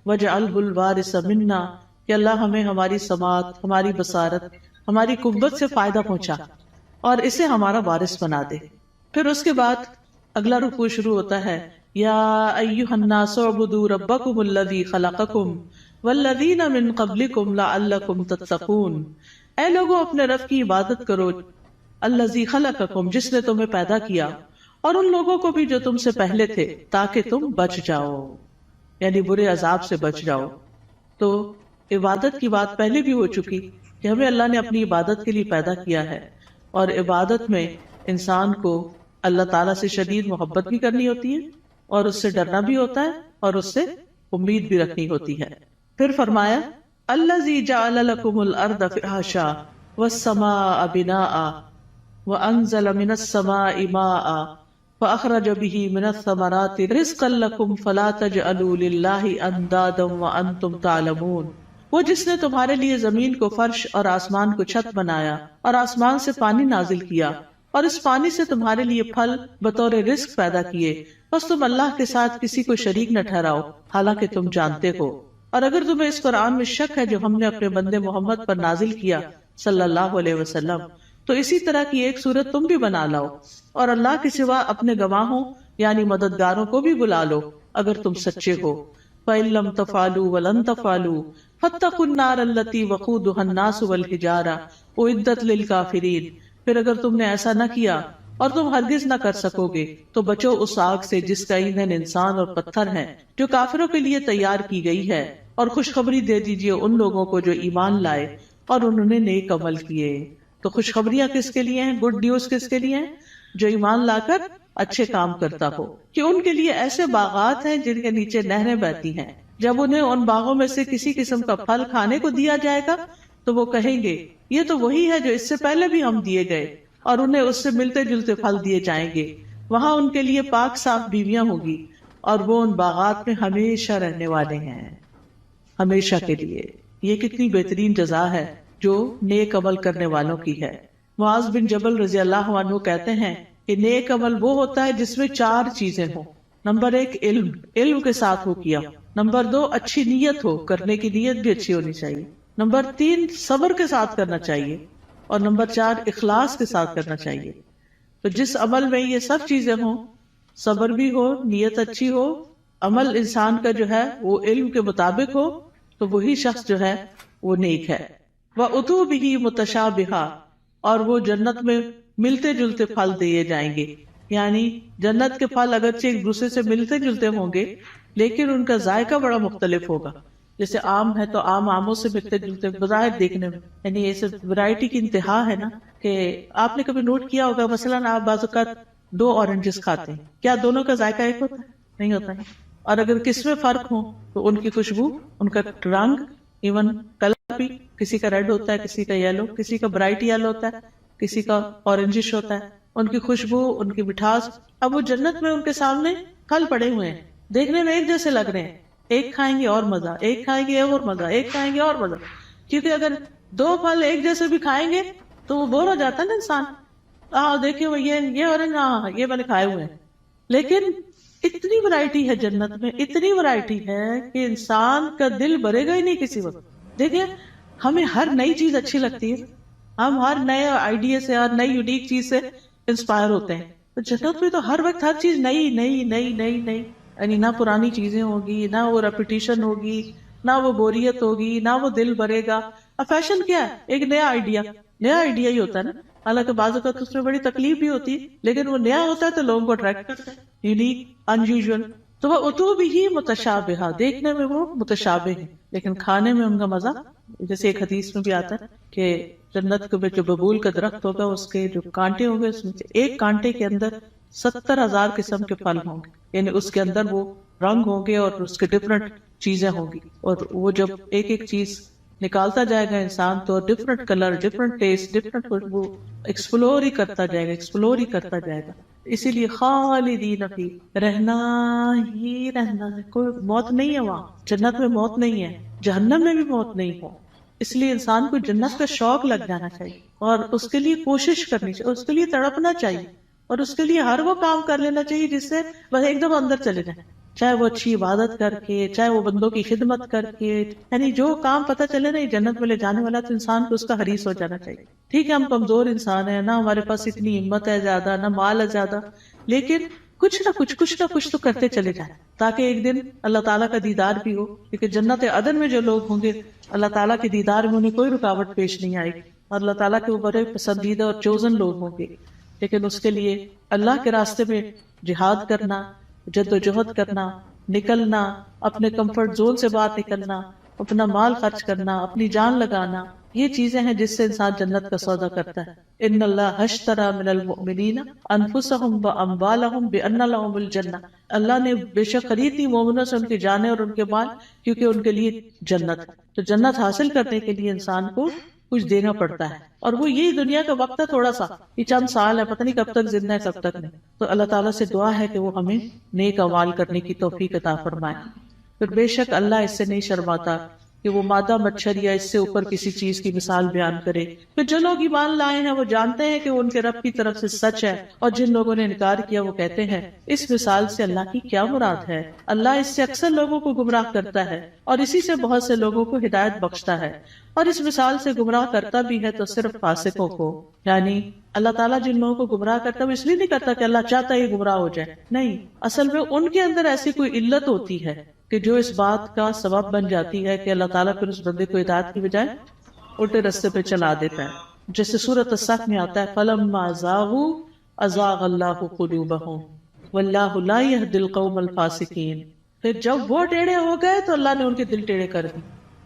وَاجْعَلْهُ الْوَارِثَ مِنَّا، کہ اللہ ہمیں ہماری سماعت، ہماری بصارت، ہماری قوت سے فائدہ پہنچا اور اسے ہمارا وارث بنا دے. پھر اس کے بعد اگلا رکوع شروع ہوتا ہے، یا ایھا الناس اعبدوا ربکم الذی خلقکم والذین من قبلکم لعلکم تتقون. اے لوگوں اپنے رب کی عبادت کرو، الذی خلقکم جس نے تمہیں پیدا کیا، اور ان لوگوں کو بھی جو تم سے پہلے تھے، تاکہ تم بچ جاؤ، یعنی برے عذاب سے بچ جاؤ. تو عبادت کی بات پہلے بھی ہو چکی کہ ہمیں اللہ نے اپنی عبادت کے لیے پیدا کیا ہے، اور عبادت میں انسان کو اللہ تعالیٰ سے شدید محبت بھی کرنی ہوتی ہے اور اس سے ڈرنا بھی ہوتا ہے اور اس سے امید بھی رکھنی ہوتی ہے. پھر فرمایا الذی جعل لکم الارض فراشا والسماء بناء وانزل من السماء ماء فاخرج به من الثمرات رزقا لکم فلا تجعلوا للہ اندادا وانتم تعلمون. وہ جس نے تمہارے لیے زمین کو فرش اور آسمان کو چھت بنایا اور آسمان سے پانی نازل کیا اور اس پانی سے تمہارے لیے پھل بطور رزق پیدا کیے، بس تم اللہ کے ساتھ کسی کو شریک نہ ٹھہراؤ حالانکہ تم جانتے ہو. اور اگر تمہیں اس قرآن میں شک ہے جو ہم نے اپنے بندے محمد پر نازل کیا صلی اللہ علیہ وسلم، تو اسی طرح کی ایک صورت تم بھی بنا لاؤ، اور اللہ کے سوا اپنے گواہوں یعنی مددگاروں کو بھی بلا لو اگر تم سچے ہو۔ فَإِن لَّمْ تَفْعَلُوا وَلَن تَفْعَلُوا فَاتَّقُوا النَّارَ الَّتِي وَقُودُهَا النَّاسُ وَالْحِجَارَةُ أُعِدَّتْ لِلْكَافِرِينَ، پھر اگر تم نے ایسا نہ کیا اور تم ہرگز نہ کر سکو گے تو بچو اس آگ سے جس کا ایندھن انسان اور پتھر ہے، جو کافروں کے لیے تیار کی گئی ہے، اور خوشخبری دے دیجئے ان لوگوں کو جو ایمان لائے اور انہوں نے نیک عمل کیے۔ تو خوشخبریاں کس کے لیے ہیں؟ گڈ نیوز کس کے لیے ہیں؟ جو ایمان لا کر اچھے کام کرتا ہو، کہ ان کے لیے ایسے باغات ہیں جن کے نیچے نہریں بہتی ہیں، جب انہیں ان باغوں میں سے کسی قسم کا پھل کھانے کو دیا جائے گا تو وہ کہیں گے یہ تو وہی ہے جو اس سے پہلے بھی ہم دیے گئے، اور انہیں اس سے ملتے جلتے پھل دیے جائیں گے۔ وہاں ان کے لیے پاک صاف بیویاں ہوگی، اور وہ ان باغات میں ہمیشہ رہنے والے ہیں، ہمیشہ کے لیے۔ یہ کتنی بہترین جزا ہے جو نیک عمل کرنے والوں کی ہے۔ معاذ بن جبل رضی اللہ عنہ کہتے ہیں کہ نیک عمل وہ ہوتا ہے جس میں 4 چیزیں ہوں۔ نمبر 1 علم کے ساتھ ہو کیا۔ نمبر 2 اچھی نیت ہو، کرنے کی نیت بھی اچھی ہونی چاہیے۔ نمبر 3 صبر کے ساتھ کرنا چاہیے، اور نمبر 4 اخلاص کے ساتھ کرنا چاہیے۔ تو جس عمل میں یہ سب چیزیں ہوں، صبر بھی ہو، نیت اچھی ہو، عمل انسان کا جو ہے وہ علم کے مطابق ہو، تو وہی شخص جو ہے وہ نیک ہے۔ وَأُتُوا بِهِ مُتَشَابِهًا، اور وہ جنت میں ملتے جلتے پھل دیے جائیں گے، یعنی جنت کے پھل اگرچہ ایک دوسرے سے ملتے جلتے ہوں گے لیکن ان کا ذائقہ بڑا مختلف ہوگا۔ جیسے آم ہے تو آموں سے ملتے جلتے بظاہر دیکھنے میں، یعنی ایسے ورائٹی کی انتہا ہے نا، کہ آپ نے کبھی نوٹ کیا ہوگا مثلاً آپ بعض اوقات 2 اورنجز کھاتے ہیں، کیا دونوں کا ذائقہ ایک ہوتا ہے؟ نہیں ہوتا ہے۔ اور اگر کس میں فرق ہو تو ان کی خوشبو، ان کا رنگ، ایون کلر بھی، کسی کا ریڈ ہوتا ہے، کسی کا یلو، کسی کا برائٹ یلو ہوتا ہے، کسی کا اورنجش ہوتا ہے، ان کی خوشبو، ان کی مٹھاس۔ اب وہ جنت میں ان کے سامنے پھل پڑے ہوئے ہیں، دیکھنے میں ایک جیسے لگ رہے ہیں، ایک کھائیں گے اور مزہ، ایک کھائیں گے اور مزہ، ایک کھائیں گے اور مزہ، کیونکہ اگر 2 پھل ایک جیسے بھی کھائیں گے تو وہ بور ہو جاتا ہے نا انسان۔ دیکھیں وہ یہ اورنج، ہاں یہ میں نے کھائے ہوئے ہیں، لیکن اتنی ورائٹی ہے جنت میں، اتنی ورائٹی ہے کہ انسان کا دل بھرے گا ہی نہیں کسی وقت۔ دیکھیں ہمیں ہر نئی چیز اچھی لگتی ہے، ہم ہر نئے آئیڈیا سے، ہر نئی یونیک چیز سے انسپائر ہوتے ہیں، تو جنت میں تو ہر وقت ہر چیز نئی نئی نئی نئی نئی، یعنی نہ پرانی چیزیں ہوگی، نہ وہ ریپیٹیشن ہوگی، نہ وہ بوریت ہوگی، نہ وہ دل بھرے گا۔ اب فیشن کیا ہے؟ ایک نیا آئیڈیا ہی ہوتا ہے نا، حالانکہ بعض اوقات اس میں بڑی تکلیف بھی ہوتی ہے، لیکن وہ نیا ہوتا ہے تو لوگوں کو اٹریکٹ کرتا ہے، یونیک، ان یوزول۔ تو وہ اتو بھی متشابہہ، دیکھنے میں وہ متشابہ ہے لیکن کھانے میں ان کا مزہ، جیسے ایک حدیث میں بھی آتا ہے کہ جنت کے جو ببول کا درخت ہوگا اس کے جو کانٹے ہوں گے، اس میں ایک کانٹے کے اندر 70,000 قسم کے پھل ہوں گے، یعنی اس کے اندر وہ رنگ ہوں گے اور اس کے ڈفرنٹ چیزیں ہوں گی، اور وہ جب ایک ایک چیز نکالتا جائے گا انسان تو different colour, different test, different خوشبو، ایکسپلور ہی کرتا جائے گا، ایکسپلور ہی کرتا جائے گا۔ اسی لیے خالدین فی، رہنا ہی رہنا ہے، کوئی موت نہیں ہے وہاں، جنت میں موت نہیں ہے، جہنم میں بھی موت نہیں ہو۔ اس لیے انسان کو جنت کا شوق لگ جانا چاہیے، اور اس کے لیے کوشش کرنی چاہیے، اس کے لیے تڑپنا چاہیے، اور اس کے لیے ہر وہ کام کر لینا چاہیے جس سے بس ایک دم اندر چلے جائیں، چاہے وہ اچھی عبادت کر کے، چاہے وہ بندوں کی خدمت کر کے، یعنی جو کام پتہ چلے نا یہ جنت میں لے جانے والا، تو انسان کو اس کا حریص ہو جانا چاہیے۔ ٹھیک ہے ہم کمزور انسان ہیں، نہ ہمارے پاس اتنی ہمت ہے زیادہ، نہ مال ہے زیادہ، لیکن کچھ نہ کچھ تو کرتے چلے جائیں تاکہ ایک دن اللہ تعالیٰ کا دیدار بھی ہو، کیونکہ جنت عدن میں جو لوگ ہوں گے اللہ تعالیٰ کے دیدار میں انہیں کوئی رکاوٹ پیش نہیں آئے گی، اور اللہ تعالیٰ کے وہ بڑے پسندیدہ اور چوزن لوگ ہوں گے۔ لیکن اس کے لیے اللہ کے راستے میں جہاد کرنا، جد و جہد کرنا، نکلنا، اپنے کمفرٹ زون سے باہر نکلنا، اپنا مال خرچ کرنا، اپنی جان لگانا، یہ چیزیں ہیں جس سے انسان جنت کا سودا کرتا ہے۔ ان اللہ اشتری من المؤمنین انفسهم واموالهم بان لهم الجنہ، اللہ نے بے شک خرید لی مومنوں سے ان کی جانیں اور ان کے مال، کیونکہ ان کے لیے جنت ہے۔ تو جنت حاصل کرنے کے لیے انسان کو کچھ دینا پڑتا ہے، اور وہ یہی دنیا کا وقت ہے، تھوڑا سا، یہ چند سال ہے، پتہ نہیں کب تک زندہ ہے کب تک نہیں۔ تو اللہ تعالیٰ سے دعا ہے کہ وہ ہمیں نیک اعمال کرنے کی توفیق عطا فرمائے۔ پھر بے شک اللہ اس سے نہیں شرماتا کہ وہ مادہ مچھر یا اس سے اوپر کسی چیز کی مثال بیان کرے. پھر جو لوگ ایمان لائے ہیں وہ جانتے ہیں کہ وہ ان کے رب کی طرف سے سچ ہے، اور جن لوگوں نے انکار کیا وہ کہتے ہیں اس مثال سے اللہ کی کیا مراد ہے. اللہ اس سے اکثر لوگوں کو گمراہ کرتا ہے اور اسی سے بہت سے لوگوں کو ہدایت بخشتا ہے، اور اس مثال سے گمراہ کرتا بھی ہے تو صرف فاسقوں کو. یعنی اللہ تعالیٰ جن لوگوں کو گمراہ کرتا ہے وہ اس لیے نہیں کرتا کہ اللہ چاہتا ہے یہ گمراہ ہو جائے، نہیں، اصل میں ان کے اندر ایسی کوئی علت ہوتی ہے کہ جو اس بات کا سبب بن جاتی ہے کہ اللہ تعالیٰ پھر اس بندے کو ہدایت کی بجائے الٹے راستے پہ چلا دیتا ہے. جیسے سورۃ الصف میں آتا ہے فَلَمَّا زَاغُوا أَزَاغَ اللَّهُ قُلُوبَهُمْ وَاللَّهُ لَا يَهْدِي الْقَوْمَ الْفَاسِقِينَ. پھر جب وہ ٹیڑھے ہو گئے تو اللہ نے ان کے دل ٹیڑھے کر دی.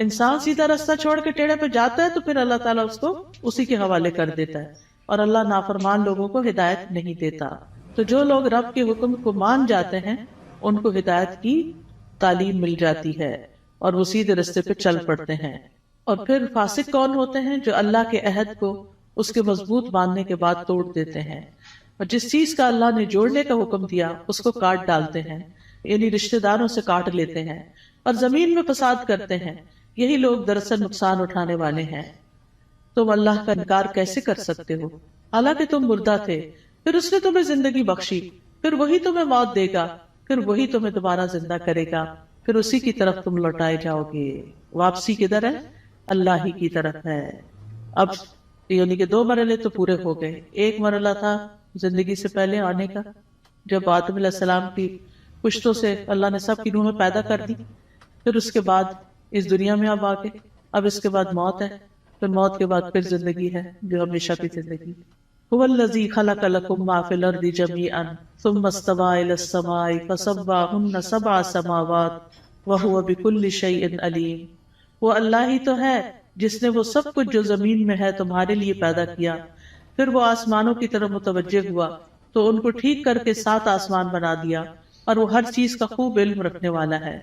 انسان سیدھا راستہ چھوڑ کے ٹیڑھے پہ جاتا ہے تو پھر اللہ تعالیٰ اس کو اسی کے حوالے کر دیتا ہے، اور اللہ نافرمان لوگوں کو ہدایت نہیں دیتا. تو جو لوگ رب کے حکم کو مان جاتے ہیں ان کو ہدایت کی تعلیم مل جاتی ہے اور وہ سیدھے راستے پہ چل پڑتے ہیں. اور پھر فاسق کون ہوتے ہیں؟ جو اللہ کے عہد کو اس کے مضبوط باندھنے کے بعد توڑ دیتے ہیں، اور جس چیز کا اللہ نے جوڑنے کا حکم دیا اس کو کاٹ ڈالتے ہیں، یعنی رشتہ داروں سے کاٹ لیتے ہیں اور زمین میں فساد کرتے ہیں. یہی لوگ دراصل نقصان اٹھانے والے ہیں. تم اللہ کا انکار کیسے کر سکتے ہو حالانکہ تم مردہ تھے، پھر اس نے تمہیں زندگی بخشی، پھر وہی تمہیں موت دے گا، پھر وہی تمہیں دوبارہ زندہ کرے گا، پھر اسی کی طرف تم لوٹائے جاؤ گے. واپسی کدھر ہے؟ اللہ ہی کی طرف ہے. اب یعنی کہ 2 مرحلے تو پورے ہو گئے. ایک مرحلہ تھا زندگی سے پہلے آنے کا، جب آدم علیہ السلام کی پشتوں سے اللہ نے سب کی روحیں پیدا کر دی. پھر اس کے بعد اس دنیا میں اب آگے، اب اس کے بعد موت ہے، پھر موت کے بعد پھر زندگی ہے جو ہمیشہ کی زندگی. هو الذی خلق لکم ما فی الارض جمیعا ثم استوى الی السماء فسواہن 7 سماوات وہو بکل شیء علیم. وہ اللہ ہی تو ہے جس نے وہ سب کچھ جو زمین میں ہے تمہارے لیے پیدا کیا، پھر وہ آسمانوں کی طرف متوجہ ہوا تو ان کو ٹھیک کر کے 7 آسمان بنا دیا، اور وہ ہر چیز کا خوب علم رکھنے والا ہے.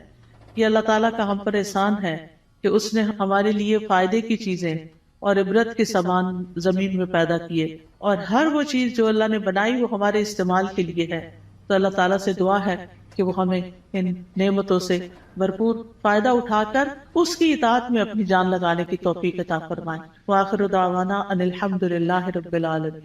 یہ اللہ تعالیٰ کا ہم پر احسان ہے کہ اس نے ہمارے لیے فائدے کی چیزیں اور عبرت کے سامان زمین میں پیدا کیے، اور ہر وہ چیز جو اللہ نے بنائی وہ ہمارے استعمال کے لیے ہے. تو اللہ تعالیٰ سے دعا ہے کہ وہ ہمیں ان نعمتوں سے بھرپور فائدہ اٹھا کر اس کی اطاعت میں اپنی جان لگانے کی توفیق عطا فرمائے. وآخر دعوانا ان الحمد للہ رب العالمین.